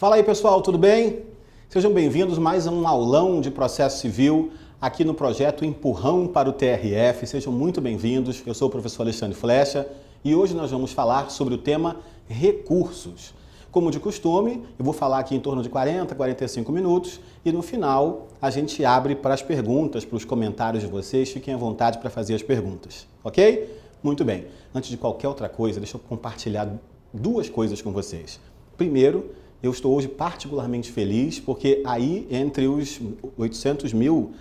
Fala aí pessoal, tudo bem? Sejam bem-vindos a mais um aulão de processo civil aqui no projeto Empurrão para o TRF. Sejam muito bem-vindos, eu sou o professor Alexandre Flecha e hoje nós vamos falar sobre o tema recursos. Como de costume, eu vou falar aqui em torno de 40, 45 minutos e no final a gente abre para as perguntas, para os comentários de vocês. Fiquem à vontade para fazer as perguntas, ok? Muito bem. Antes de qualquer outra coisa, deixa eu compartilhar duas coisas com vocês. Primeiro, eu estou hoje particularmente feliz porque aí entre os 800 mil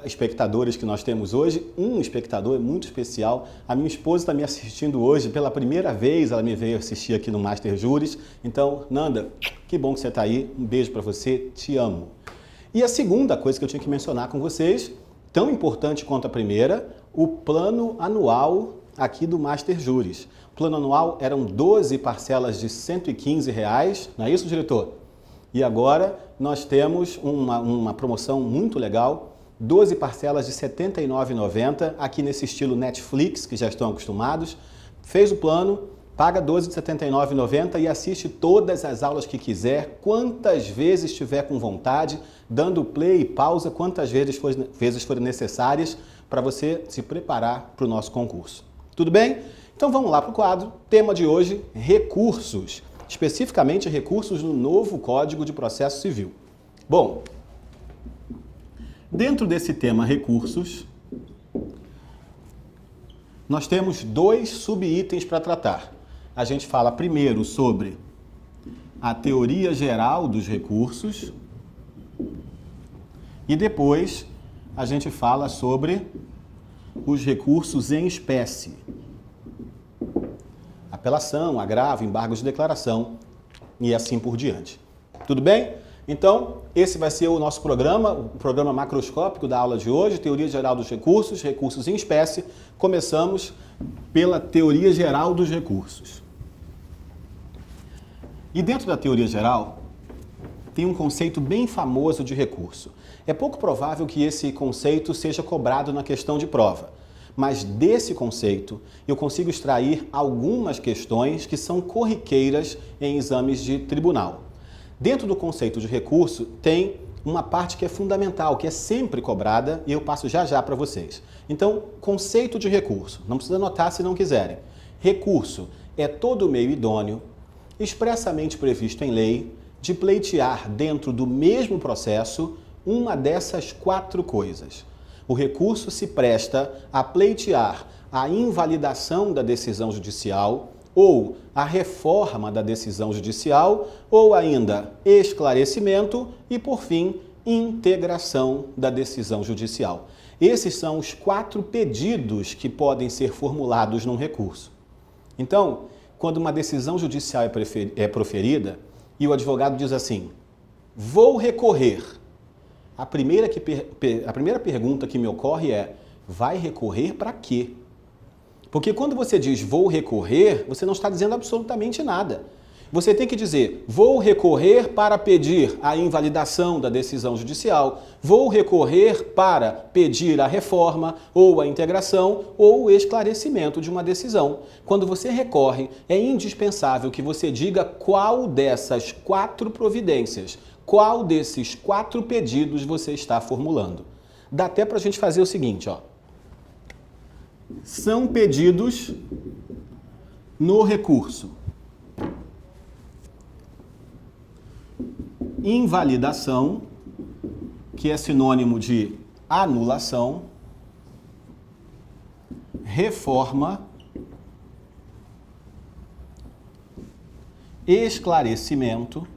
espectadores que nós temos hoje, um espectador é muito especial. A minha esposa está me assistindo hoje pela primeira vez, ela me veio assistir aqui no Master Juris. Então, Nanda, que bom que você está aí, um beijo para você, te amo. E a segunda coisa que eu tinha que mencionar com vocês, tão importante quanto a primeira, o plano anual aqui do Master Juris. O plano anual eram 12 parcelas de R$ 115, não é isso, diretor? E agora nós temos uma promoção muito legal, 12 parcelas de R$ 79,90, aqui nesse estilo Netflix, que já estão acostumados. Fez o plano, paga 12 de R$ 79,90 e assiste todas as aulas que quiser, quantas vezes estiver com vontade, dando play e pausa, quantas vezes forem necessárias para você se preparar para o nosso concurso. Tudo bem? Então vamos lá para o quadro. Tema de hoje, recursos. Especificamente recursos no novo Código de Processo Civil. Bom, dentro desse tema recursos, nós temos dois subitens para tratar. A gente fala primeiro sobre a teoria geral dos recursos e depois a gente fala sobre os recursos em espécie. Apelação, agravo, embargos de declaração e assim por diante. Tudo bem? Então, esse vai ser o nosso programa, o programa macroscópico da aula de hoje, teoria geral dos recursos, recursos em espécie. Começamos pela teoria geral dos recursos. E dentro da teoria geral, tem um conceito bem famoso de recurso. É pouco provável que esse conceito seja cobrado na questão de prova, mas desse conceito eu consigo extrair algumas questões que são corriqueiras em exames de tribunal. Dentro do conceito de recurso tem uma parte que é fundamental, que é sempre cobrada e eu passo já já para vocês. Então, conceito de recurso, não precisa anotar se não quiserem. Recurso é todo meio idôneo, expressamente previsto em lei, de pleitear dentro do mesmo processo uma dessas quatro coisas. O recurso se presta a pleitear a invalidação da decisão judicial ou a reforma da decisão judicial ou ainda esclarecimento e, por fim, integração da decisão judicial. Esses são os quatro pedidos que podem ser formulados num recurso. Então, quando uma decisão judicial é proferida, e o advogado diz assim, vou recorrer. A primeira pergunta que me ocorre é, vai recorrer para quê? Porque quando você diz vou recorrer, você não está dizendo absolutamente nada. Você tem que dizer, vou recorrer para pedir a invalidação da decisão judicial, vou recorrer para pedir a reforma ou a integração ou o esclarecimento de uma decisão. Quando você recorre, é indispensável que você diga qual dessas quatro providências, qual desses quatro pedidos você está formulando. Dá até para a gente fazer o seguinte, ó. São pedidos no recurso. Invalidação, que é sinônimo de anulação, reforma, esclarecimento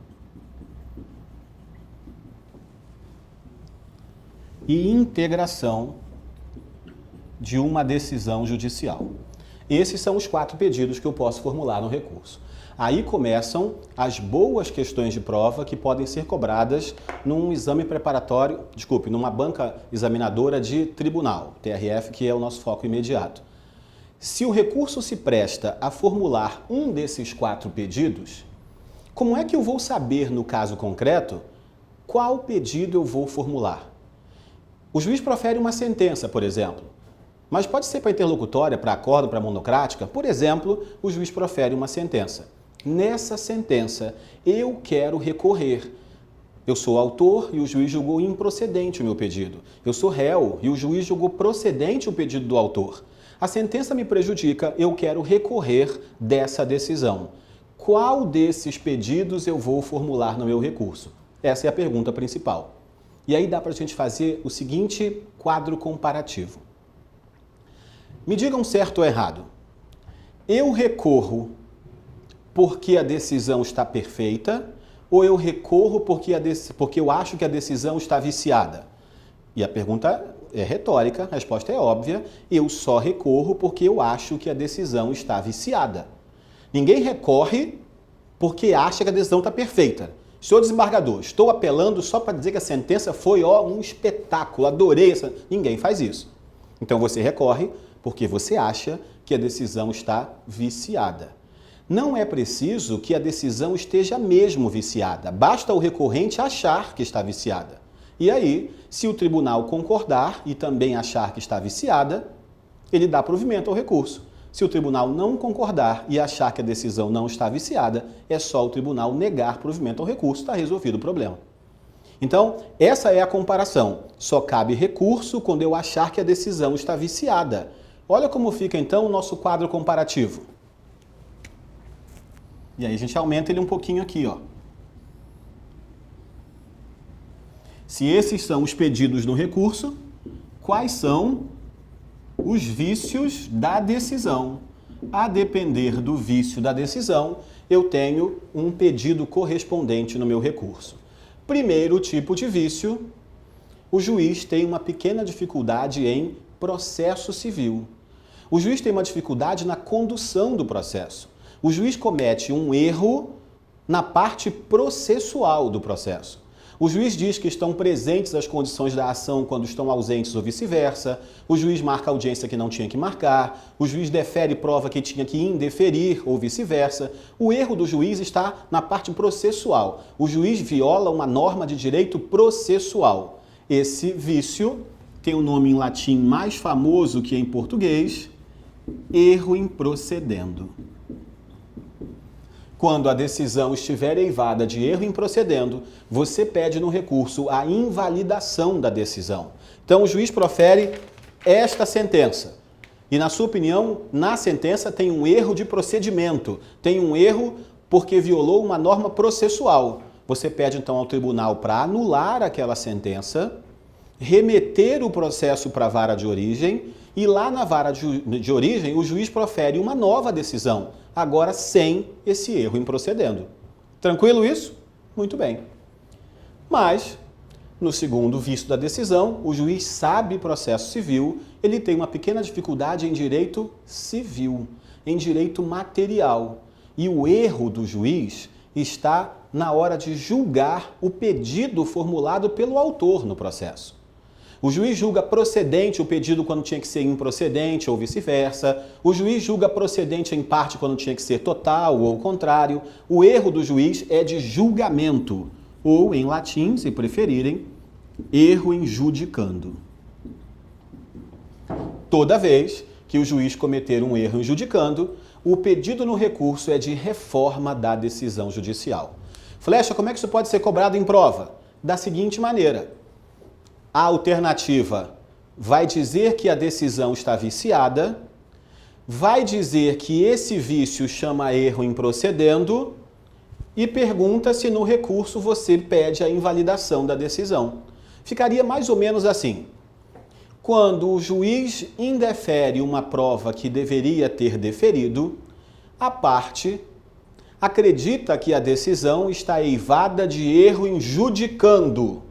e integração de uma decisão judicial. Esses são os quatro pedidos que eu posso formular no recurso. Aí começam as boas questões de prova que podem ser cobradas num exame preparatório, numa banca examinadora de tribunal, TRF, que é o nosso foco imediato. Se o recurso se presta a formular um desses quatro pedidos, como é que eu vou saber, no caso concreto, qual pedido eu vou formular? O juiz profere uma sentença, por exemplo, mas pode ser para interlocutória, para acordo, para monocrática. Por exemplo, o juiz profere uma sentença. nessa sentença eu quero recorrer. Eu sou autor e o juiz julgou improcedente o meu pedido. Eu sou réu e o juiz julgou procedente o pedido do autor. A sentença me prejudica, eu quero recorrer dessa decisão. Qual desses pedidos eu vou formular no meu recurso? Essa é a pergunta principal. E aí dá para a gente fazer o seguinte quadro comparativo. Me digam certo ou errado. Eu recorro porque a decisão está perfeita ou eu recorro porque eu acho que a decisão está viciada? E a pergunta é retórica, a resposta é óbvia. Eu só recorro porque eu acho que a decisão está viciada. Ninguém recorre porque acha que a decisão está perfeita. Senhor desembargador, estou apelando só para dizer que a sentença foi um espetáculo, adorei essa... Ninguém faz isso. Então você recorre porque você acha que a decisão está viciada. Não é preciso que a decisão esteja mesmo viciada, basta o recorrente achar que está viciada. E aí, se o tribunal concordar e também achar que está viciada, ele dá provimento ao recurso. Se o tribunal não concordar e achar que a decisão não está viciada, é só o tribunal negar provimento ao recurso, está resolvido o problema. Então, essa é a comparação. Só cabe recurso quando eu achar que a decisão está viciada. Olha como fica então o nosso quadro comparativo. E aí a gente aumenta ele um pouquinho aqui, ó. Se esses são os pedidos no recurso, quais são os vícios da decisão? A depender do vício da decisão, eu tenho um pedido correspondente no meu recurso. Primeiro tipo de vício, o juiz tem uma pequena dificuldade em processo civil. O juiz tem uma dificuldade na condução do processo. O juiz comete um erro na parte processual do processo. O juiz diz que estão presentes as condições da ação quando estão ausentes ou vice-versa. O juiz marca audiência que não tinha que marcar. O juiz defere prova que tinha que indeferir ou vice-versa. O erro do juiz está na parte processual. O juiz viola uma norma de direito processual. Esse vício tem um nome em latim mais famoso que em português, erro in procedendo. Quando a decisão estiver eivada de erro em procedendo, você pede no recurso a invalidação da decisão. Então o juiz profere esta sentença. E na sua opinião, na sentença tem um erro de procedimento, tem um erro porque violou uma norma processual. Você pede então ao tribunal para anular aquela sentença, remeter o processo para a vara de origem e lá na vara de origem o juiz profere uma nova decisão, agora sem esse erro em procedendo. Tranquilo isso? Muito bem. Mas, no segundo vício da decisão, o juiz sabe processo civil, ele tem uma pequena dificuldade em direito civil, em direito material. E o erro do juiz está na hora de julgar o pedido formulado pelo autor no processo. O juiz julga procedente o pedido quando tinha que ser improcedente ou vice-versa. O juiz julga procedente em parte quando tinha que ser total ou o contrário. O erro do juiz é de julgamento, ou, em latim, se preferirem, erro in judicando. Toda vez que o juiz cometer um erro em judicando, o pedido no recurso é de reforma da decisão judicial. Flecha, como é que isso pode ser cobrado em prova? Da seguinte maneira. A alternativa vai dizer que a decisão está viciada, vai dizer que esse vício chama erro in procedendo e pergunta se no recurso você pede a invalidação da decisão. Ficaria mais ou menos assim. Quando o juiz indefere uma prova que deveria ter deferido, a parte acredita que a decisão está eivada de erro in judicando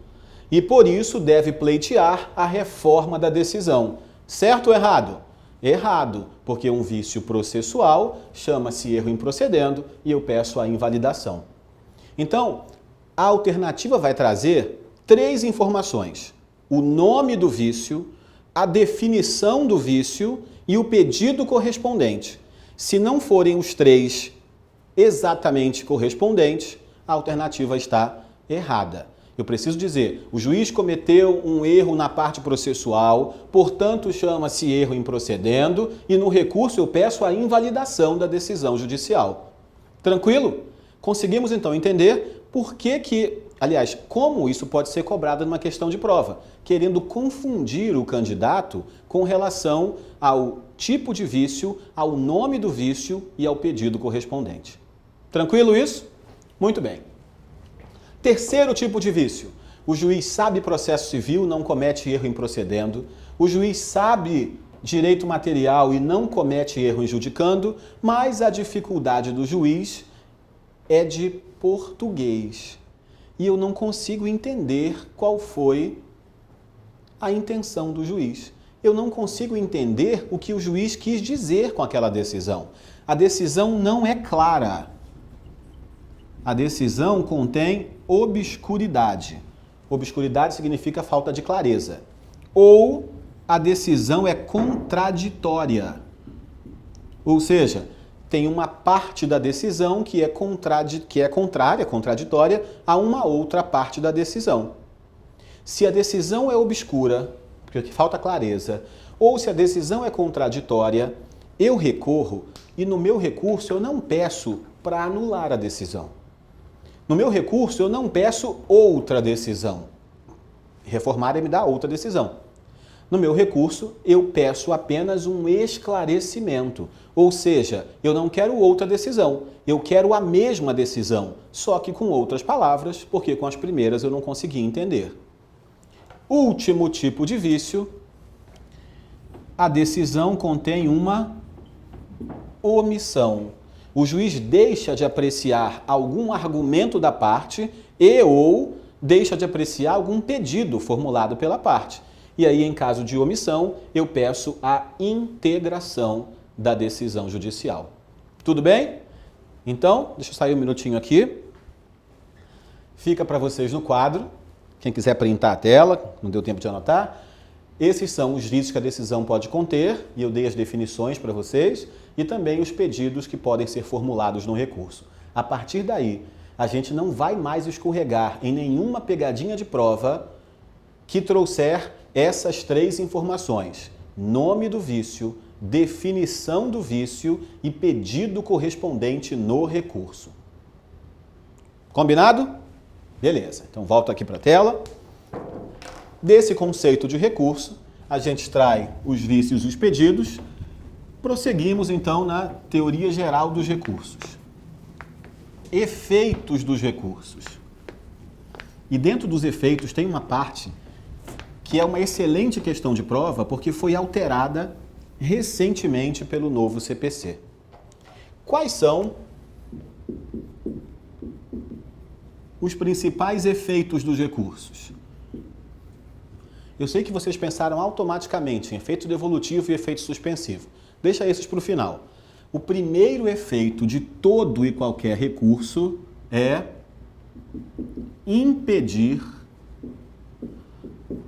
e por isso deve pleitear a reforma da decisão. Certo ou errado? Errado, porque um vício processual chama-se erro in procedendo e eu peço a invalidação. Então, a alternativa vai trazer 3 informações: o nome do vício, a definição do vício e o pedido correspondente. Se não forem os 3 exatamente correspondentes, a alternativa está errada. Eu preciso dizer, o juiz cometeu um erro na parte processual, portanto chama-se erro in procedendo e no recurso eu peço a invalidação da decisão judicial. Tranquilo? Conseguimos então entender por aliás, como isso pode ser cobrado numa questão de prova, querendo confundir o candidato com relação ao tipo de vício, ao nome do vício e ao pedido correspondente. Tranquilo isso? Muito bem. Terceiro tipo de vício. O juiz sabe processo civil, não comete erro em procedendo. O juiz sabe direito material e não comete erro em judicando, mas a dificuldade do juiz é de português. E eu não consigo entender qual foi a intenção do juiz. Eu não consigo entender o que o juiz quis dizer com aquela decisão. A decisão não é clara. A decisão contém obscuridade. Obscuridade significa falta de clareza. Ou a decisão é contraditória. Ou seja, tem uma parte da decisão que é contrária, contraditória, a uma outra parte da decisão. Se a decisão é obscura, porque falta clareza, ou se a decisão é contraditória, eu recorro e no meu recurso eu não peço para anular a decisão. No meu recurso eu não peço outra decisão. Reformar é me dar outra decisão. No meu recurso, eu peço apenas um esclarecimento. Ou seja, eu não quero outra decisão, eu quero a mesma decisão, só que com outras palavras, porque com as primeiras eu não consegui entender. Último tipo de vício, a decisão contém uma omissão. O juiz deixa de apreciar algum argumento da parte ou deixa de apreciar algum pedido formulado pela parte. E aí, em caso de omissão, eu peço a integração da decisão judicial. Tudo bem? Então, deixa eu sair um minutinho aqui. Fica para vocês no quadro. Quem quiser printar a tela, não deu tempo de anotar. Esses são os vícios que a decisão pode conter, e eu dei as definições para vocês, e também os pedidos que podem ser formulados no recurso. A partir daí, a gente não vai mais escorregar em nenhuma pegadinha de prova que trouxer essas três informações: nome do vício, definição do vício e pedido correspondente no recurso. Combinado? Beleza, então volto aqui para a tela. Desse conceito de recurso, a gente extrai os vícios e os pedidos. Prosseguimos então na teoria geral dos recursos. Efeitos dos recursos. E dentro dos efeitos tem uma parte que é uma excelente questão de prova, porque foi alterada recentemente pelo novo CPC. Quais são os principais efeitos dos recursos? Eu sei que vocês pensaram automaticamente em efeito devolutivo e efeito suspensivo. Deixa esses para o final. O primeiro efeito de todo e qualquer recurso é impedir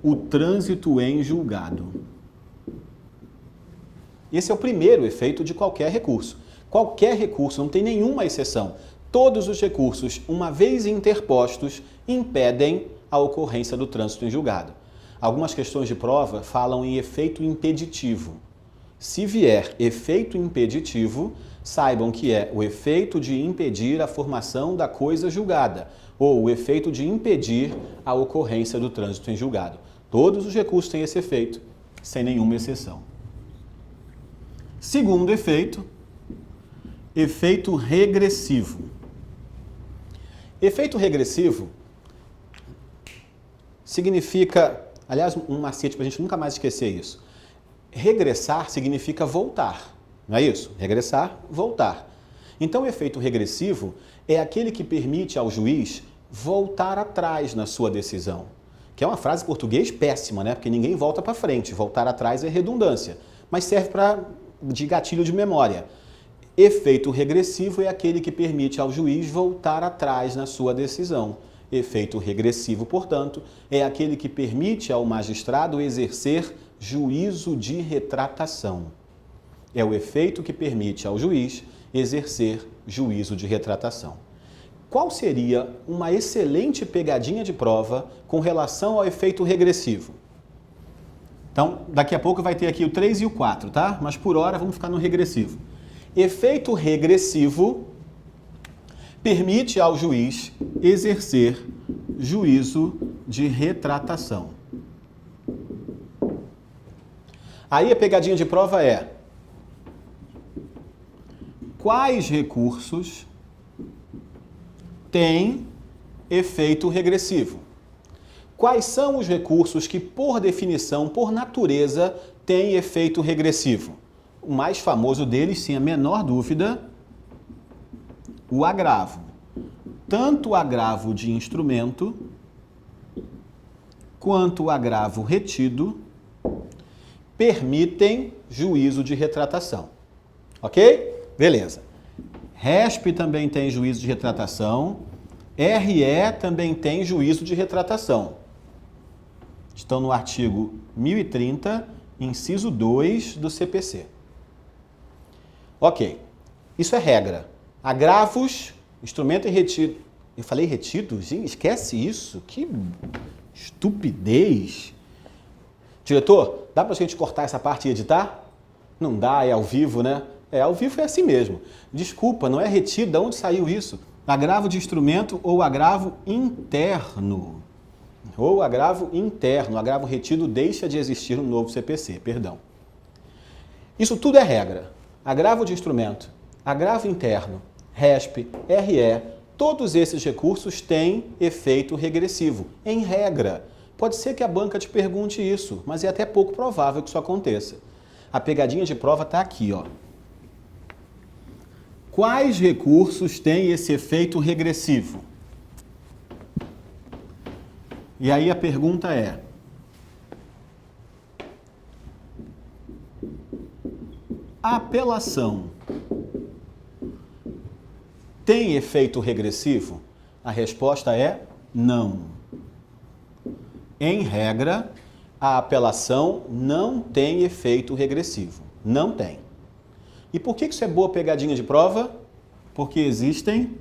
o trânsito em julgado. Esse é o primeiro efeito de qualquer recurso. Qualquer recurso, não tem nenhuma exceção. Todos os recursos, uma vez interpostos, impedem a ocorrência do trânsito em julgado. Algumas questões de prova falam em efeito impeditivo. Se vier efeito impeditivo, saibam que é o efeito de impedir a formação da coisa julgada ou o efeito de impedir a ocorrência do trânsito em julgado. Todos os recursos têm esse efeito, sem nenhuma exceção. Segundo efeito, efeito regressivo. Efeito regressivo significa, aliás, um macete para a gente nunca mais esquecer isso. Regressar significa voltar, não é isso? Regressar, voltar. Então, o efeito regressivo é aquele que permite ao juiz voltar atrás na sua decisão. Que é uma frase em português péssima, né? Porque ninguém volta para frente. Voltar atrás é redundância, mas serve de gatilho de memória. Efeito regressivo é aquele que permite ao juiz voltar atrás na sua decisão. Efeito regressivo, portanto, é aquele que permite ao magistrado exercer juízo de retratação. É o efeito que permite ao juiz exercer juízo de retratação. Qual seria uma excelente pegadinha de prova com relação ao efeito regressivo? Então, daqui a pouco vai ter aqui o 3 e o 4, tá? Mas por hora vamos ficar no regressivo. Efeito regressivo permite ao juiz exercer juízo de retratação. Aí a pegadinha de prova é: quais recursos têm efeito regressivo? Quais são os recursos que, por definição, por natureza, têm efeito regressivo? O mais famoso deles, sem a menor dúvida, o agravo. Tanto o agravo de instrumento quanto o agravo retido permitem juízo de retratação. Ok? Beleza. RESP também tem juízo de retratação. RE também tem juízo de retratação. Estão no artigo 1030, inciso 2 do CPC. Ok. Isso é regra. Agravos, instrumento e retido. Eu falei retido? Gente, esquece isso. Que estupidez. Diretor, dá pra gente cortar essa parte e editar? Não dá, é ao vivo, né? Ao vivo é assim mesmo. Desculpa, não é retido. De onde saiu isso? Agravo de instrumento ou agravo interno. Ou agravo interno. Agravo retido deixa de existir no novo CPC, perdão. Isso tudo é regra. Agravo de instrumento, agravo interno, RESP, RE, todos esses recursos têm efeito regressivo, em regra. Pode ser que a banca te pergunte isso, mas é até pouco provável que isso aconteça. A pegadinha de prova está aqui, ó. Quais recursos têm esse efeito regressivo? E aí a pergunta é: a apelação tem efeito regressivo? A resposta é não. Em regra, a apelação não tem efeito regressivo. Não tem. E por que isso é boa pegadinha de prova? Porque existem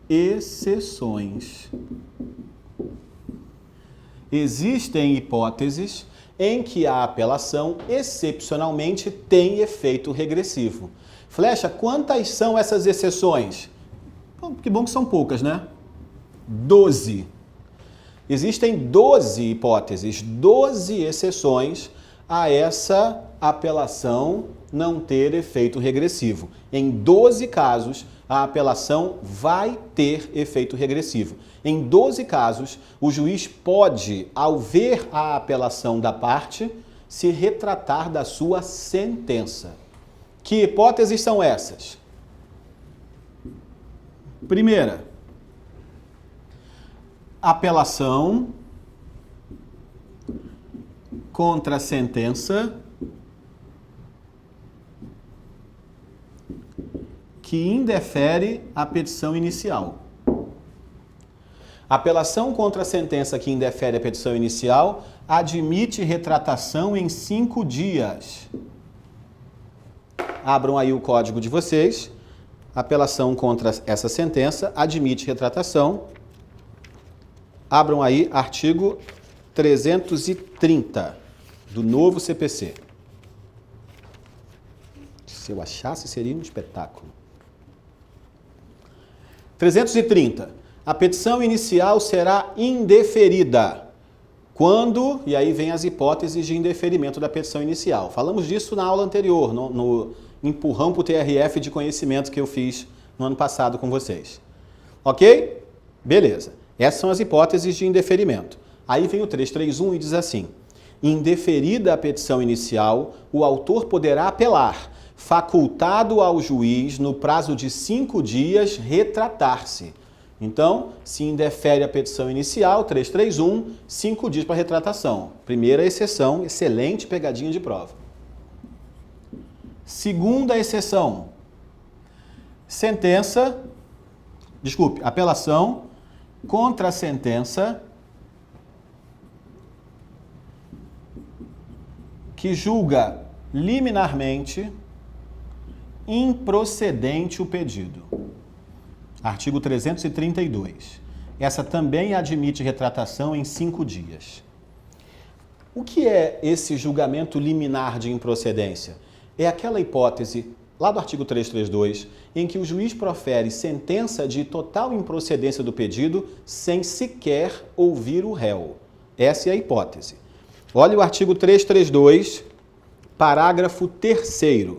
exceções. Existem hipóteses em que a apelação, excepcionalmente, tem efeito regressivo. Flecha, quantas são essas exceções? Bom, que bom que são poucas, né? 12. Existem 12 hipóteses, 12 exceções a essa apelação não ter efeito regressivo. Em 12 casos, a apelação vai ter efeito regressivo. Em 12 casos, o juiz pode, ao ver a apelação da parte, se retratar da sua sentença. Que hipóteses são essas? Primeira, apelação contra a sentença que indefere a petição inicial. Apelação contra a sentença que indefere a petição inicial admite retratação em 5 dias. Abram aí o código de vocês. Apelação contra essa sentença admite retratação. Abram aí artigo 330 do novo CPC. Se eu achasse, seria um espetáculo. 330. A petição inicial será indeferida. Quando, e aí vem as hipóteses de indeferimento da petição inicial. Falamos disso na aula anterior, no empurrão para o TRF de conhecimento que eu fiz no ano passado com vocês. Ok? Beleza. Essas são as hipóteses de indeferimento. Aí vem o 331 e diz assim: indeferida a petição inicial, o autor poderá apelar, facultado ao juiz, no prazo de 5 dias, retratar-se. Então, se indefere a petição inicial, 331, 5 dias para retratação. Primeira exceção, excelente pegadinha de prova. Segunda exceção, apelação contra a sentença que julga liminarmente improcedente o pedido. Artigo 332. Essa também admite retratação em 5 dias. O que é esse julgamento liminar de improcedência? É aquela hipótese lá do artigo 332, em que o juiz profere sentença de total improcedência do pedido sem sequer ouvir o réu. Essa é a hipótese. Olha o artigo 332, parágrafo 3º.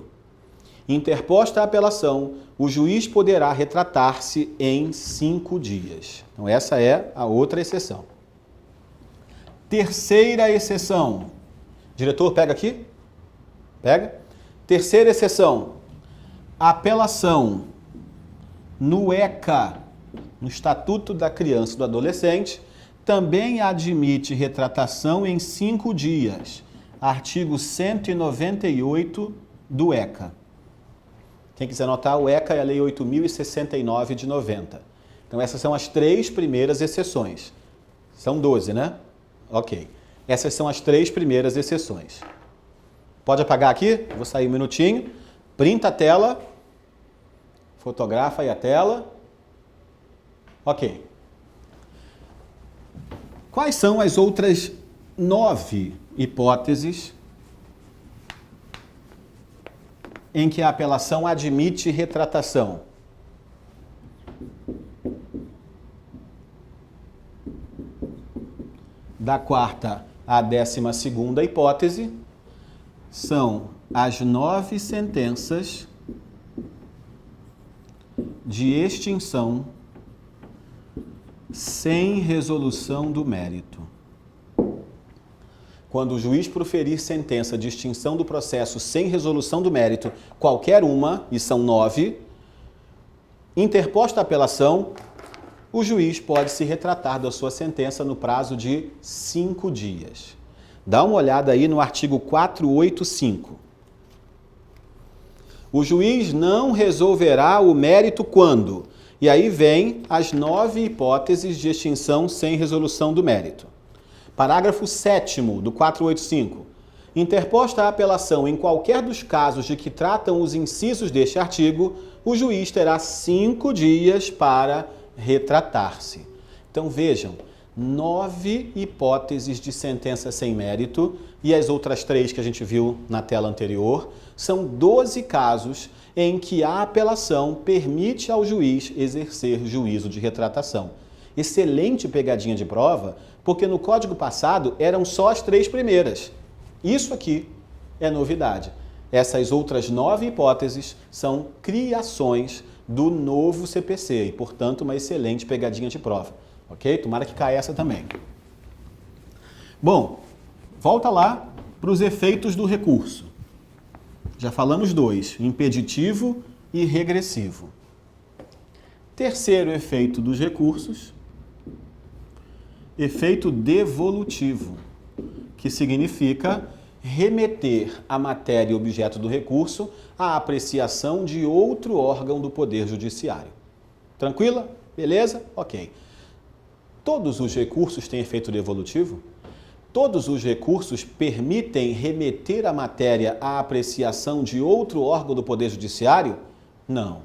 Interposta a apelação, o juiz poderá retratar-se em 5 dias. Então essa é a outra exceção. Terceira exceção. Diretor, pega aqui. Pega. Terceira exceção. Apelação no ECA, no Estatuto da Criança e do Adolescente, também admite retratação em 5 dias. Artigo 198 do ECA. Quem quiser anotar, o ECA é a Lei 8.069 de 90. Então essas são as 3 primeiras exceções. São 12, né? Ok. Essas são as 3 primeiras exceções. Pode apagar aqui? Vou sair um minutinho. Printa a tela. Fotografa aí a tela. Ok. Quais são as outras 9 hipóteses em que a apelação admite retratação? Da 4ª à 12ª hipótese, são as 9 sentenças de extinção sem resolução do mérito. Quando o juiz proferir sentença de extinção do processo sem resolução do mérito, qualquer uma, e são 9, interposta a apelação, o juiz pode se retratar da sua sentença no prazo de 5 dias. Dá uma olhada aí no artigo 485. O juiz não resolverá o mérito quando? E aí vem as 9 hipóteses de extinção sem resolução do mérito. Parágrafo 7º do 485. Interposta a apelação em qualquer dos casos de que tratam os incisos deste artigo, o juiz terá 5 dias para retratar-se. Então vejam, 9 hipóteses de sentença sem mérito e as outras 3 que a gente viu na tela anterior, são 12 casos em que a apelação permite ao juiz exercer juízo de retratação. Excelente pegadinha de prova, porque no código passado eram só as 3 primeiras. Isso aqui é novidade. Essas outras 9 hipóteses são criações do novo CPC e, portanto, uma excelente pegadinha de prova. Ok? Tomara que caia essa também. Bom, volta lá para os efeitos do recurso. Já falamos 2, impeditivo e regressivo. Terceiro efeito dos recursos, efeito devolutivo, que significa remeter a matéria objeto do recurso à apreciação de outro órgão do Poder Judiciário. Tranquila? Beleza? Ok. Todos os recursos têm efeito devolutivo? Todos os recursos permitem remeter a matéria à apreciação de outro órgão do Poder Judiciário? Não.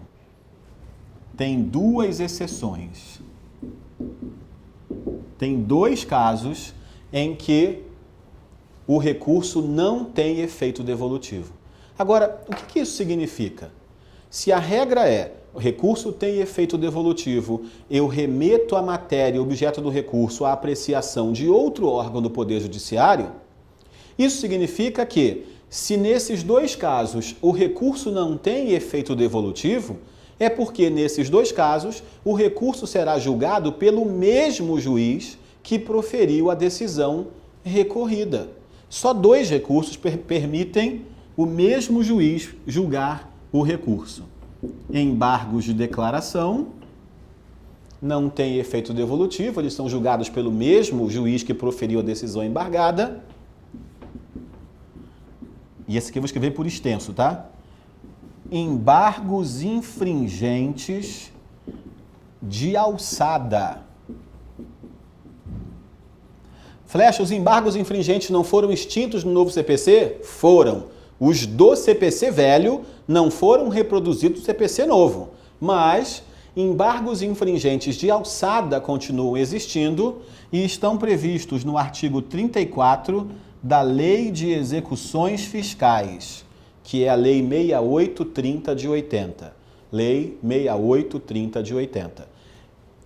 Tem 2 exceções. Tem 2 casos em que o recurso não tem efeito devolutivo. Agora, o que isso significa? Se a regra é, o recurso tem efeito devolutivo, eu remeto a matéria objeto do recurso à apreciação de outro órgão do Poder Judiciário, isso significa que, se nesses 2 casos o recurso não tem efeito devolutivo, é porque nesses 2 casos o recurso será julgado pelo mesmo juiz que proferiu a decisão recorrida. Só 2 recursos permitem o mesmo juiz julgar o recurso. Embargos de declaração não têm efeito devolutivo, eles são julgados pelo mesmo juiz que proferiu a decisão embargada. E esse aqui eu vou escrever por extenso, tá? Embargos infringentes de alçada. Flecha, os embargos infringentes não foram extintos no novo CPC? Foram. Os do CPC velho não foram reproduzidos no CPC novo, mas embargos infringentes de alçada continuam existindo e estão previstos no artigo 34 da Lei de Execuções Fiscais, que é a Lei 6830 de 80. Lei 6830 de 80.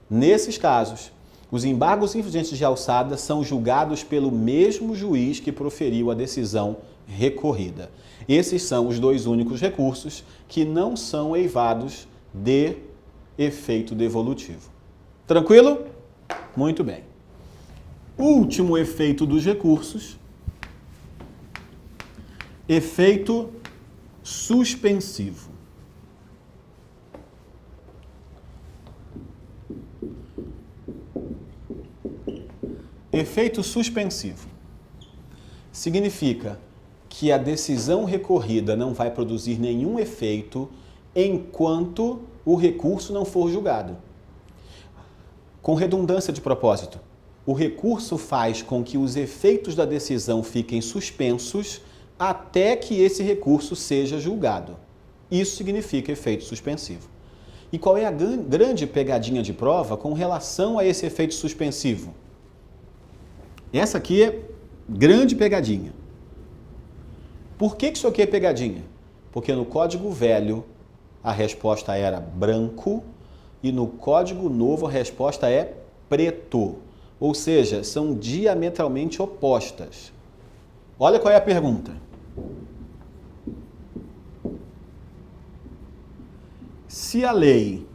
Nesses casos, os embargos infringentes de alçada são julgados pelo mesmo juiz que proferiu a decisão recorrida. Esses são os dois únicos recursos que não são eivados de efeito devolutivo. Tranquilo? Muito bem. Último efeito dos recursos, efeito suspensivo. Efeito suspensivo significa que a decisão recorrida não vai produzir nenhum efeito enquanto o recurso não for julgado. Com redundância de propósito, o recurso faz com que os efeitos da decisão fiquem suspensos até que esse recurso seja julgado. Isso significa efeito suspensivo. E qual é a grande pegadinha de prova com relação a esse efeito suspensivo? Essa aqui é grande pegadinha. Por que isso aqui é pegadinha? Porque no Código Velho a resposta era branco e no Código Novo a resposta é preto. Ou seja, são diametralmente opostas. Olha qual é a pergunta. Se a lei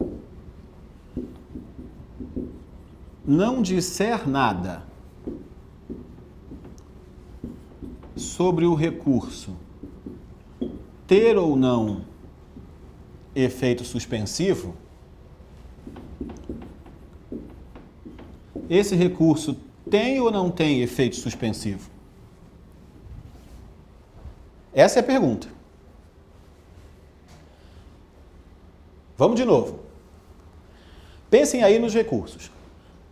não disser nada sobre o recurso ter ou não efeito suspensivo, esse recurso tem ou não tem efeito suspensivo? Essa é a pergunta. Vamos de novo. Pensem aí nos recursos.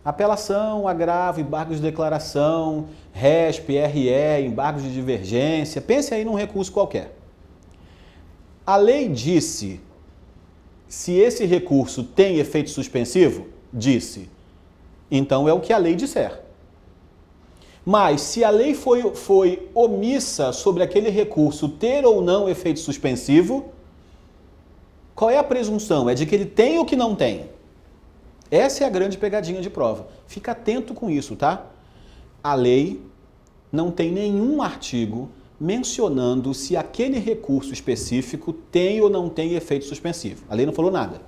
Apelação, agravo, embargos de declaração, RESP, RE, embargos de divergência. Pense aí num recurso qualquer. A lei disse se esse recurso tem efeito suspensivo? Disse. Então é o que a lei disser. Mas se a lei foi omissa sobre aquele recurso ter ou não efeito suspensivo, qual é a presunção? É de que ele tem ou que não tem? Essa é a grande pegadinha de prova. Fica atento com isso, tá? A lei não tem nenhum artigo mencionando se aquele recurso específico tem ou não tem efeito suspensivo. A lei não falou nada.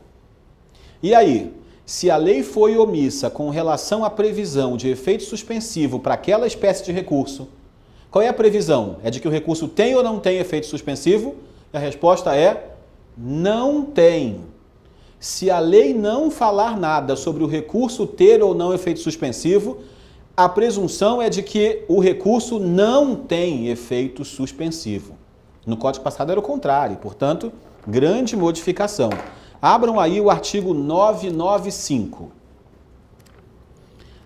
E aí, se a lei foi omissa com relação à previsão de efeito suspensivo para aquela espécie de recurso, qual é a previsão? É de que o recurso tem ou não tem efeito suspensivo? E a resposta é não tem. Se a lei não falar nada sobre o recurso ter ou não efeito suspensivo, a presunção é de que o recurso não tem efeito suspensivo. No Código passado era o contrário, portanto, grande modificação. Abram aí o artigo 995.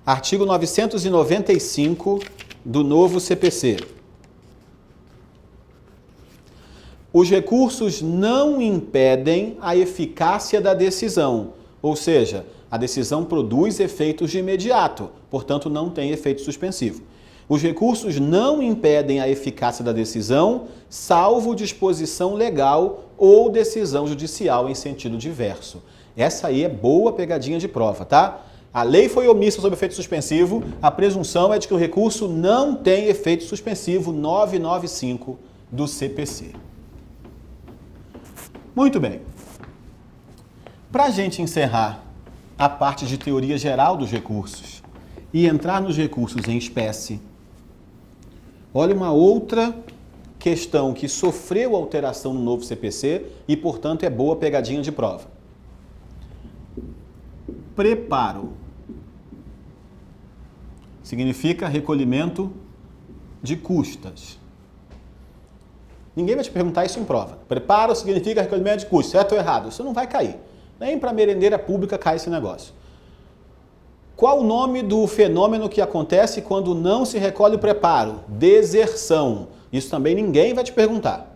Artigo 995 do novo CPC. Os recursos não impedem a eficácia da decisão, ou seja, a decisão produz efeitos de imediato, portanto não tem efeito suspensivo. Os recursos não impedem a eficácia da decisão, salvo disposição legal ou decisão judicial em sentido diverso. Essa aí é boa pegadinha de prova, tá? A lei foi omissa sobre efeito suspensivo, a presunção é de que o recurso não tem efeito suspensivo, 995 do CPC. Muito bem. Para a gente encerrar a parte de teoria geral dos recursos e entrar nos recursos em espécie, olha uma outra questão que sofreu alteração no novo CPC e, portanto, é boa pegadinha de prova. Preparo significa recolhimento de custas. Ninguém vai te perguntar isso em prova. Preparo significa recolhimento de custos, certo ou errado? Isso não vai cair. Nem para merendeira pública cai esse negócio. Qual o nome do fenômeno que acontece quando não se recolhe o preparo? Deserção. Isso também ninguém vai te perguntar.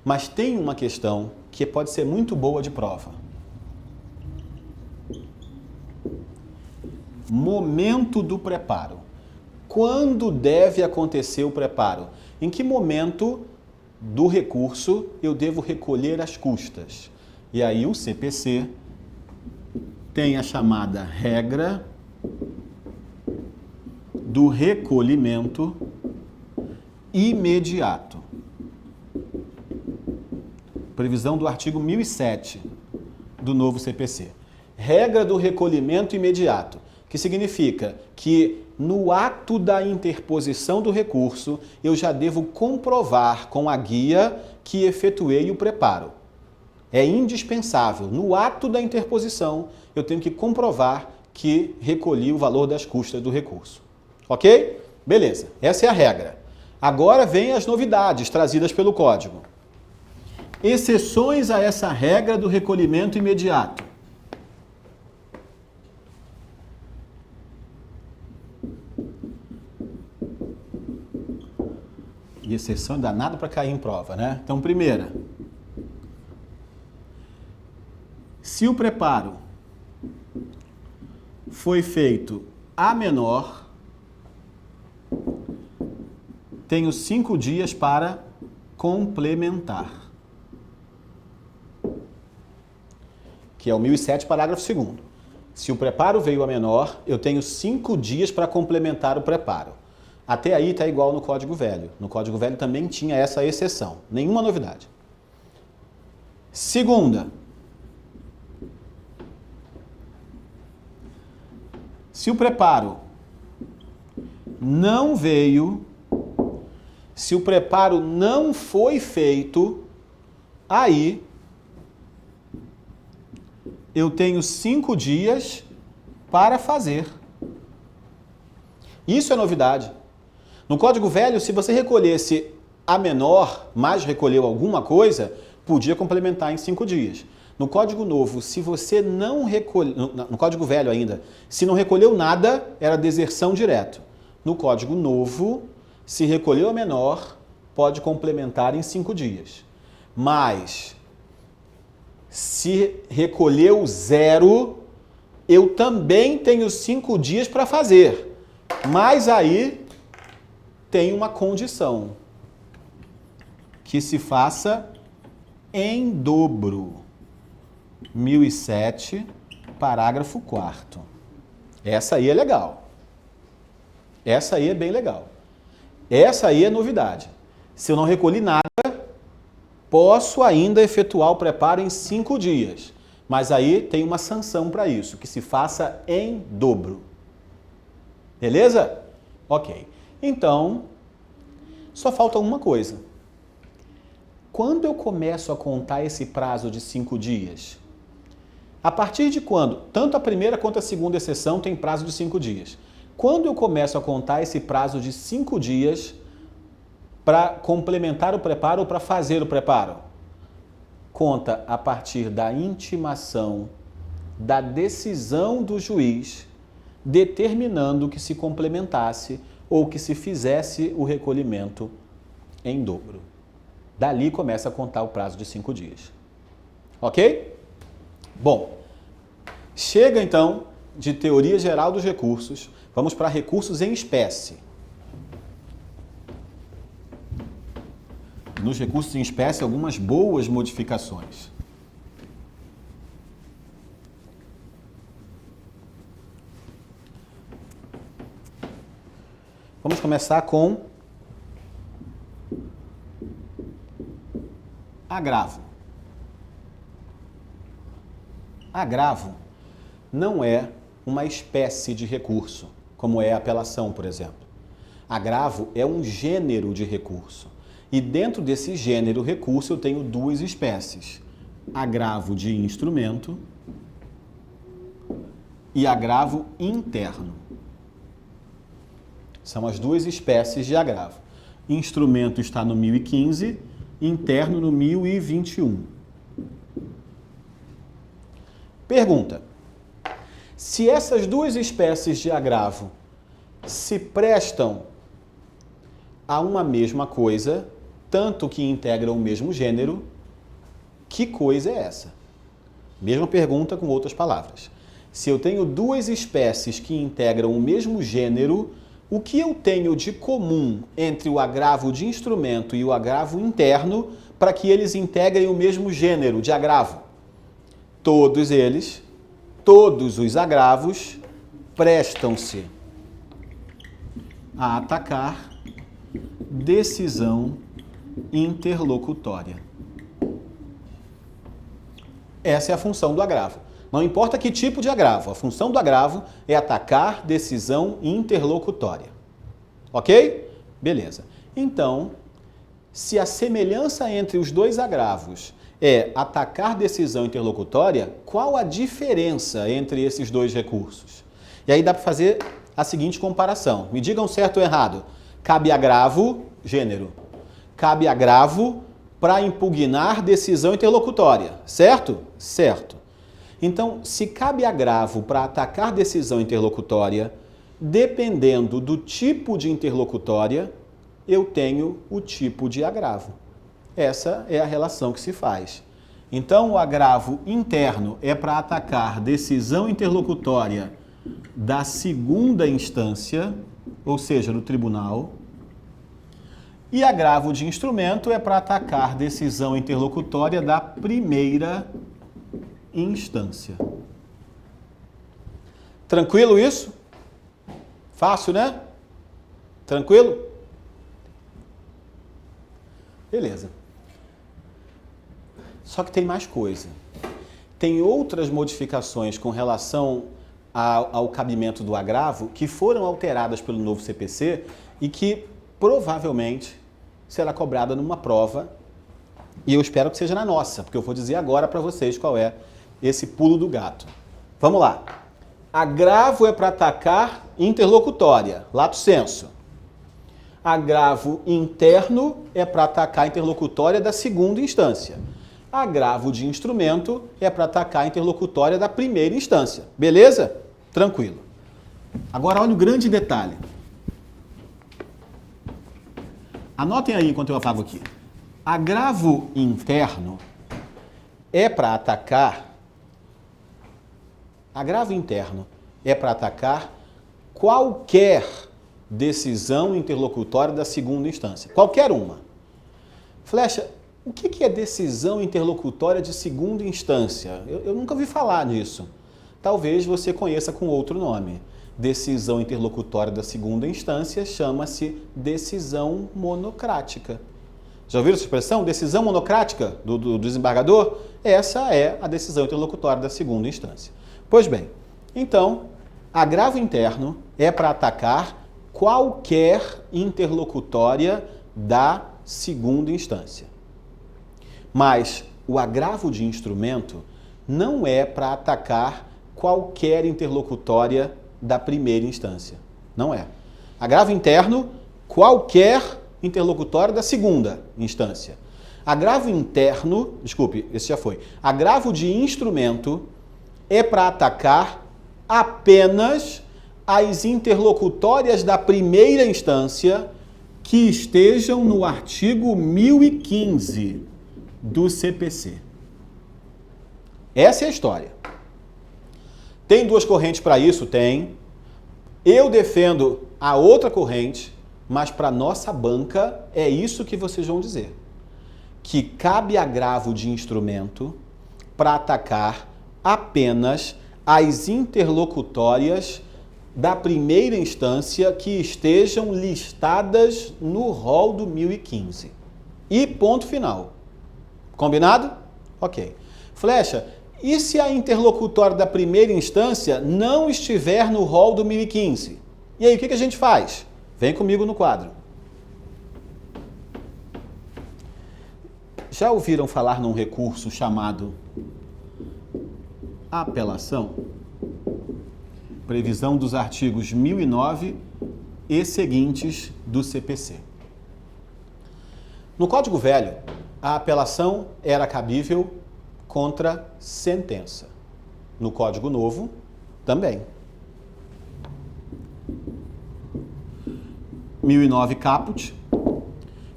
Mas tem uma questão que pode ser muito boa de prova. Momento do preparo. Quando deve acontecer o preparo? Em que momento do recurso, eu devo recolher as custas. E aí o CPC tem a chamada regra do recolhimento imediato. Previsão do artigo 1007 do novo CPC. Regra do recolhimento imediato, que significa que no ato da interposição do recurso, eu já devo comprovar com a guia que efetuei o preparo. É indispensável. No ato da interposição, eu tenho que comprovar que recolhi o valor das custas do recurso. Ok? Beleza. Essa é a regra. Agora vem as novidades trazidas pelo Código. Exceções a essa regra do recolhimento imediato. E exceção é danado para cair em prova, né? Então, primeira. Se o preparo foi feito a menor, tenho 5 dias para complementar. Que é o 1007, parágrafo 2º. Se o preparo veio a menor, eu tenho 5 dias para complementar o preparo. Até aí está igual no Código Velho. No Código Velho também tinha essa exceção. Nenhuma novidade. Segunda. Se o preparo não veio, se o preparo não foi feito, aí eu tenho 5 dias para fazer. Isso é novidade. No Código Velho, se você recolhesse a menor, mas recolheu alguma coisa, podia complementar em 5 dias. No Código Novo, se você não recolheu, no Código Velho ainda, se não recolheu nada, era deserção direto. No Código Novo, se recolheu a menor, pode complementar em 5 dias. Mas, se recolheu 0, eu também tenho 5 dias para fazer. Mas aí tem uma condição, que se faça em dobro. 1007, parágrafo 4º. Essa aí é legal. Essa aí é bem legal. Essa aí é novidade. Se eu não recolhi nada, posso ainda efetuar o preparo em 5 dias. Mas aí tem uma sanção para isso, que se faça em dobro. Beleza? Ok. Então, só falta uma coisa. Quando eu começo a contar esse prazo de 5 dias? A partir de quando? Tanto a primeira quanto a segunda exceção tem prazo de 5 dias. Quando eu começo a contar esse prazo de 5 dias para complementar o preparo ou para fazer o preparo? Conta a partir da intimação, da decisão do juiz, determinando que se complementasse ou que se fizesse o recolhimento em dobro. Dali começa a contar o prazo de 5 dias. Ok? Bom, chega então de teoria geral dos recursos, vamos para recursos em espécie. Nos recursos em espécie, algumas boas modificações. Vamos começar com agravo. Agravo não é uma espécie de recurso, como é a apelação, por exemplo. Agravo é um gênero de recurso. E dentro desse gênero recurso eu tenho 2 espécies. Agravo de instrumento e agravo interno. São as 2 espécies de agravo. Instrumento está no 1015, interno no 1021. Pergunta: se essas 2 espécies de agravo se prestam a uma mesma coisa, tanto que integram o mesmo gênero, que coisa é essa? Mesma pergunta com outras palavras. Se eu tenho 2 espécies que integram o mesmo gênero, O que eu tenho de comum entre o agravo de instrumento e o agravo interno para que eles integrem o mesmo gênero de agravo? Todos eles, todos os agravos, prestam-se a atacar decisão interlocutória. Essa é a função do agravo. Não importa que tipo de agravo, a função do agravo é atacar decisão interlocutória. Ok? Beleza. Então, se a semelhança entre os dois agravos é atacar decisão interlocutória, qual a diferença entre esses dois recursos? E aí dá para fazer a seguinte comparação. Me digam certo ou errado. Cabe agravo, gênero. Cabe agravo para impugnar decisão interlocutória, certo? Certo. Então, se cabe agravo para atacar decisão interlocutória, dependendo do tipo de interlocutória, eu tenho o tipo de agravo. Essa é a relação que se faz. Então, o agravo interno é para atacar decisão interlocutória da segunda instância, ou seja, no tribunal. E agravo de instrumento é para atacar decisão interlocutória da primeira instância. Tranquilo isso? Fácil, né? Tranquilo? Beleza. Só que tem mais coisa. Tem outras modificações com relação ao cabimento do agravo que foram alteradas pelo novo CPC e que provavelmente será cobrada numa prova, e eu espero que seja na nossa, porque eu vou dizer agora para vocês qual é esse pulo do gato. Vamos lá. Agravo é para atacar interlocutória, lato sensu. Agravo interno é para atacar interlocutória da segunda instância. Agravo de instrumento é para atacar interlocutória da primeira instância. Beleza? Tranquilo. Agora olha o grande detalhe. Anotem aí enquanto eu apago aqui. Agravo interno é para atacar. Agravo interno é para atacar qualquer decisão interlocutória da segunda instância. Qualquer uma. Flecha, o que é decisão interlocutória de segunda instância? Eu nunca ouvi falar nisso. Talvez você conheça com outro nome. Decisão interlocutória da segunda instância chama-se decisão monocrática. Já ouviram essa expressão? Decisão monocrática do desembargador? Essa é a decisão interlocutória da segunda instância. Pois bem, então, agravo interno é para atacar qualquer interlocutória da segunda instância. Mas o agravo de instrumento não é para atacar qualquer interlocutória da primeira instância. Não é. Agravo interno, qualquer interlocutória da segunda instância. Agravo interno, desculpe, esse já foi. Agravo de instrumento é para atacar apenas as interlocutórias da primeira instância que estejam no artigo 1015 do CPC. Essa é a história. Tem duas correntes para isso? Tem. Eu defendo a outra corrente, mas para nossa banca é isso que vocês vão dizer. Que cabe agravo de instrumento para atacar apenas as interlocutórias da primeira instância que estejam listadas no rol do 1015. E ponto final. Combinado? Ok. Flecha, e se a interlocutória da primeira instância não estiver no rol do 1015? E aí, o que a gente faz? Vem comigo no quadro. Já ouviram falar num recurso chamado apelação? Previsão dos artigos 1009 e seguintes do CPC. No Código Velho, a apelação era cabível contra sentença. No Código Novo, também. 1009 caput,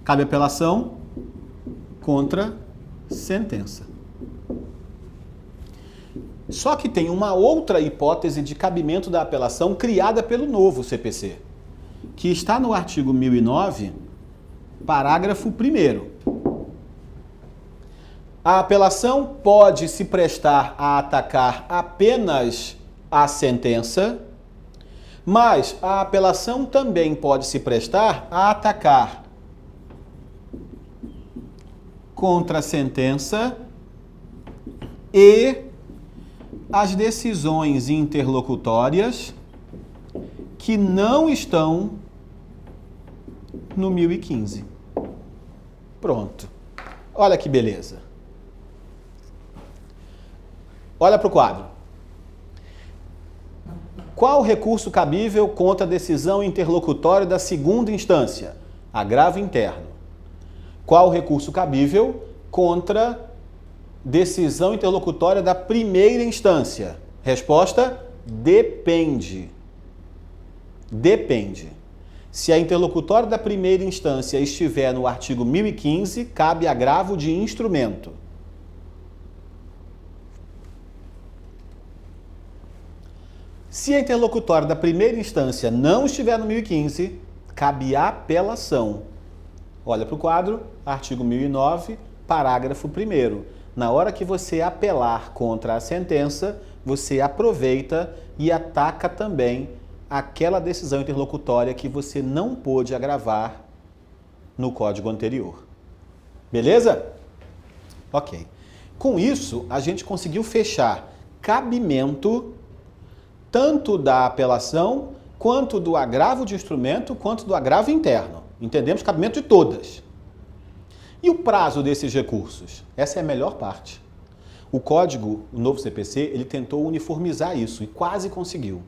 cabe apelação contra sentença. Só que tem uma outra hipótese de cabimento da apelação criada pelo novo CPC, que está no artigo 1009, parágrafo 1º. A apelação pode se prestar a atacar apenas a sentença, mas a apelação também pode se prestar a atacar contra a sentença e as decisões interlocutórias que não estão no 1015. Pronto. Olha que beleza. Olha para o quadro. Qual o recurso cabível contra a decisão interlocutória da segunda instância? Agravo interno. Qual o recurso cabível contra decisão interlocutória da primeira instância? Resposta: depende. Depende. Se a interlocutória da primeira instância estiver no artigo 1015, cabe agravo de instrumento. Se a interlocutória da primeira instância não estiver no 1015, cabe apelação. Olha para o quadro, artigo 1009, parágrafo 1º. Na hora que você apelar contra a sentença, você aproveita e ataca também aquela decisão interlocutória que você não pôde agravar no código anterior. Beleza? Ok. Com isso, a gente conseguiu fechar cabimento tanto da apelação, quanto do agravo de instrumento, quanto do agravo interno. Entendemos cabimento de todas. E o prazo desses recursos? Essa é a melhor parte. O código, o novo CPC, ele tentou uniformizar isso e quase conseguiu.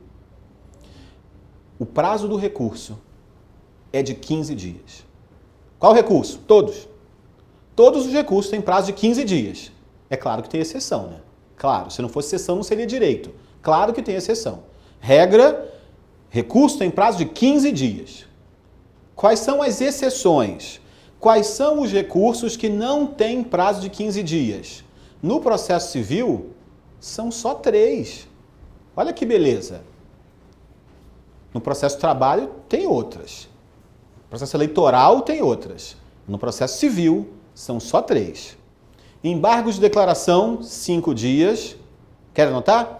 O prazo do recurso é de 15 dias. Qual recurso? Todos. Todos os recursos têm prazo de 15 dias. É claro que tem exceção, né? Claro, se não fosse exceção não seria direito. Claro que tem exceção. Regra, recurso tem prazo de 15 dias. Quais são as exceções? Quais são os recursos que não têm prazo de 15 dias? No processo civil, são só 3. Olha que beleza. No processo de trabalho, tem outras. No processo eleitoral, tem outras. No processo civil, são só 3. Embargos de declaração, 5 dias. Quer anotar?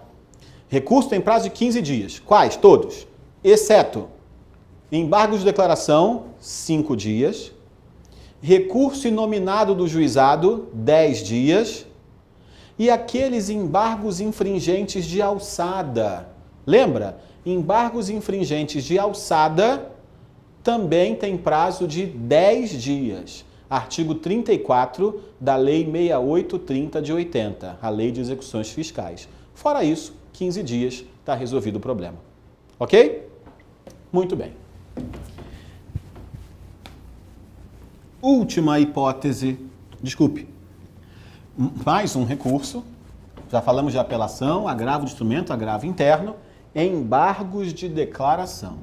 Recurso tem prazo de 15 dias. Quais? Todos. Exceto embargos de declaração, 5 dias. Recurso inominado do juizado, 10 dias. E aqueles embargos infringentes de alçada. Lembra? Embargos infringentes de alçada também tem prazo de 10 dias. Artigo 34 da Lei 6830 de 80, a Lei de Execuções Fiscais. Fora isso, 15 dias, está resolvido o problema. Ok? Muito bem. Última hipótese, desculpe, mais um recurso, já falamos de apelação, agravo de instrumento, agravo interno, embargos de declaração.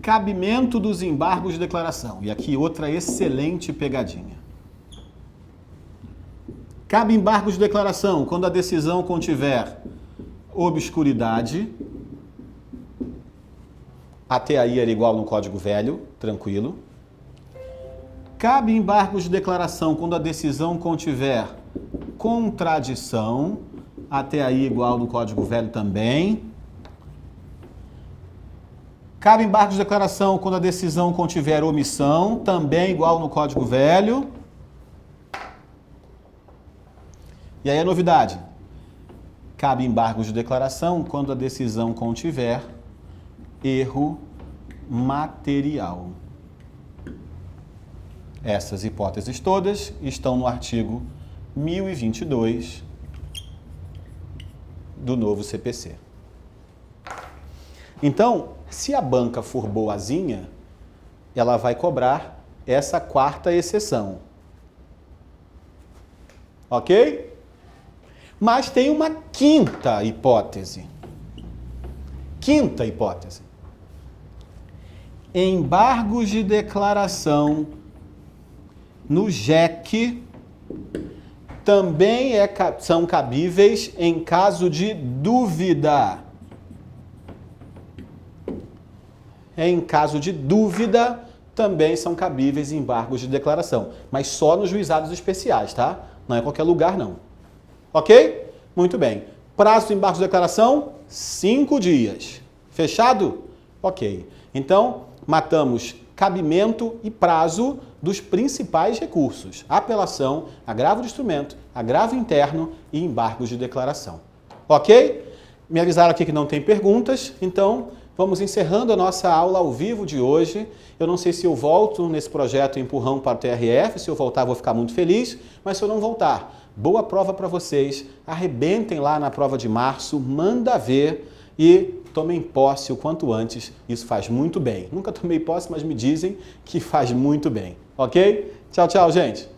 Cabimento dos embargos de declaração. E aqui outra excelente pegadinha. Cabe embargos de declaração quando a decisão contiver obscuridade. Até aí era igual no Código Velho, tranquilo. Cabe embargos de declaração quando a decisão contiver contradição. Até aí igual no Código Velho também. Cabe embargos de declaração quando a decisão contiver omissão. Também igual no Código Velho. E aí a novidade. Cabe embargos de declaração quando a decisão contiver erro material. Essas hipóteses todas estão no artigo 1022 do novo CPC. Então, se a banca for boazinha, ela vai cobrar essa quarta exceção. Ok? Mas tem uma quinta hipótese. Quinta hipótese. Embargos de declaração no JEC também são cabíveis em caso de dúvida. em caso de dúvida, também são cabíveis embargos de declaração, mas só nos juizados especiais, tá? Não é qualquer lugar, não. Ok? Muito bem. Prazo do embargo de declaração, 5 dias. Fechado? Ok. Então, matamos cabimento e prazo dos principais recursos: apelação, agravo de instrumento, agravo interno e embargos de declaração. Ok? Me avisaram aqui que não tem perguntas, então vamos encerrando a nossa aula ao vivo de hoje. Eu não sei se eu volto nesse projeto Empurrão para o TRF, se eu voltar vou ficar muito feliz, mas se eu não voltar, boa prova para vocês, arrebentem lá na prova de março, manda ver e tomem posse o quanto antes, isso faz muito bem. Nunca tomei posse, mas me dizem que faz muito bem, ok? Tchau, tchau, gente!